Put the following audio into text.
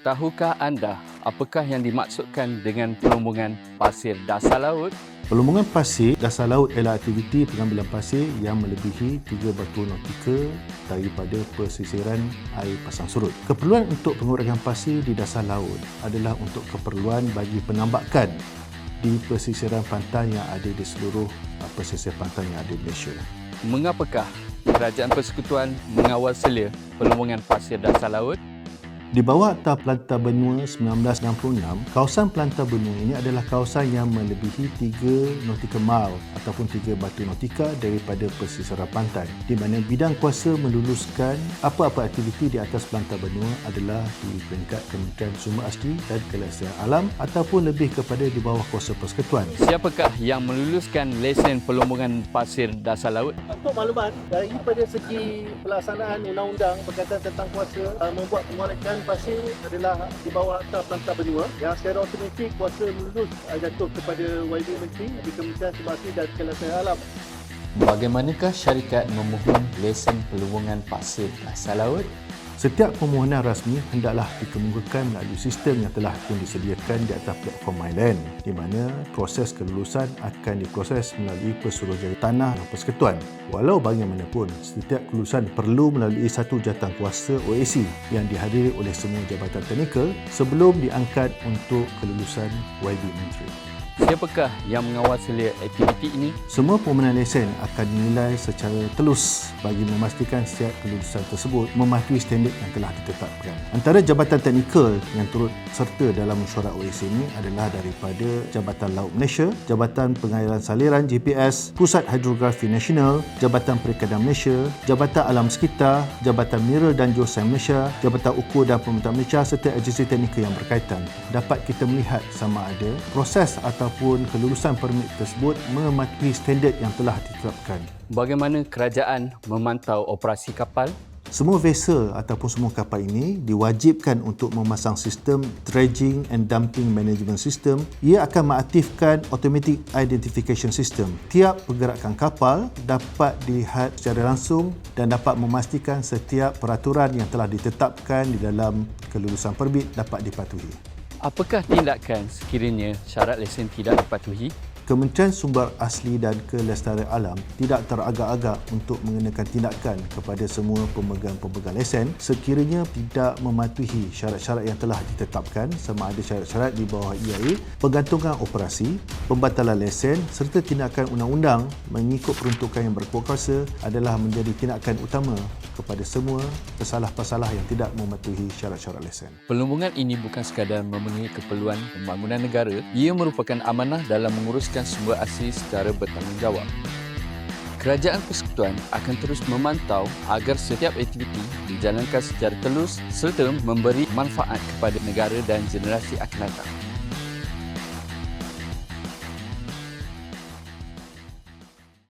Tahukah anda apakah yang dimaksudkan dengan pelumbungan pasir dasar laut? Pelumbungan pasir dasar laut ialah aktiviti pengambilan pasir yang melebihi 3 batu nautika daripada pesisiran air pasang surut. Keperluan untuk pengurangan pasir di dasar laut adalah untuk keperluan bagi penambakan di pesisiran pantai yang ada di seluruh pesisir pantai yang ada di Malaysia. Mengapakah Kerajaan Persekutuan mengawal selia pelumbungan pasir dasar laut? Di bawah Akta Pelantar Benua 1966, kawasan pelantar benua ini adalah kawasan yang melebihi 3 nautical mile ataupun 3 batu nautika daripada pesisiran pantai, di mana bidang kuasa meluluskan apa-apa aktiviti di atas pelantar benua adalah di peringkat Kementerian Sumber Asli dan Kelestarian Alam ataupun lebih kepada di bawah kuasa persekutuan. Siapakah yang meluluskan lesen pelumbungan pasir dasar laut? Untuk makluman, daripada segi pelaksanaan undang-undang berkaitan tentang kuasa membuat pengorekan pasir adalah di bawah Akta Pelantar Benua, yang secara automatik kuasa melulus jatuh kepada YB Menteri di Kementerian Sumber Asli dan Kelestarian Alam. Bagaimanakah syarikat memohon lesen pelumbungan pasir dasar laut? Setiap permohonan rasmi hendaklah dikemukakan melalui sistem yang telah pun disediakan di atas platform MyLand, di mana proses kelulusan akan diproses melalui Pesuruhjaya Tanah dan Persekutuan. Walau bagaimanapun, setiap kelulusan perlu melalui satu jawatankuasa OAC yang dihadiri oleh semua jabatan teknikal sebelum diangkat untuk kelulusan YB Menteri. Siapakah yang mengawal selia aktiviti ini? Semua permohonan lesen akan dinilai secara telus bagi memastikan setiap kelulusan tersebut mematuhi standard yang telah ditetapkan. Antara jabatan teknikal yang turut serta dalam mesyuarat OAC ini adalah daripada Jabatan Laut Malaysia, Jabatan Pengairan Saliran JPS, Pusat Hidrografi Nasional, Jabatan Perikanan Malaysia, Jabatan Alam Sekitar, Jabatan Mineral dan Geosains Malaysia, Jabatan Ukur dan Pemerintah Malaysia serta agensi teknikal yang berkaitan. Dapat kita melihat sama ada proses ataupun kelulusan permit tersebut mematuhi standard yang telah ditetapkan. Bagaimana kerajaan memantau operasi kapal? Semua vessel ataupun semua kapal ini diwajibkan untuk memasang sistem dredging and dumping management system. Ia akan mengaktifkan automatic identification system. Tiap pergerakan kapal dapat dilihat secara langsung dan dapat memastikan setiap peraturan yang telah ditetapkan di dalam kelulusan perbit dapat dipatuhi. Apakah tindakan sekiranya syarat lesen tidak dipatuhi? Kementerian Sumber Asli dan Kelestarian Alam tidak teragak-agak untuk mengenakan tindakan kepada semua pemegang-pemegang lesen sekiranya tidak mematuhi syarat-syarat yang telah ditetapkan, sama ada syarat-syarat di bawah EIA, pergantungan operasi, pembatalan lesen serta tindakan undang-undang mengikut peruntukan yang berkuasa adalah menjadi tindakan utama kepada semua pesalah-pesalah yang tidak mematuhi syarat-syarat lesen. Pelumbungan ini bukan sekadar memenuhi keperluan pembangunan negara, ia merupakan amanah dalam menguruskan sumber asli secara bertanggungjawab. Kerajaan Persekutuan akan terus memantau agar setiap aktiviti dijalankan secara telus serta memberi manfaat kepada negara dan generasi akan datang.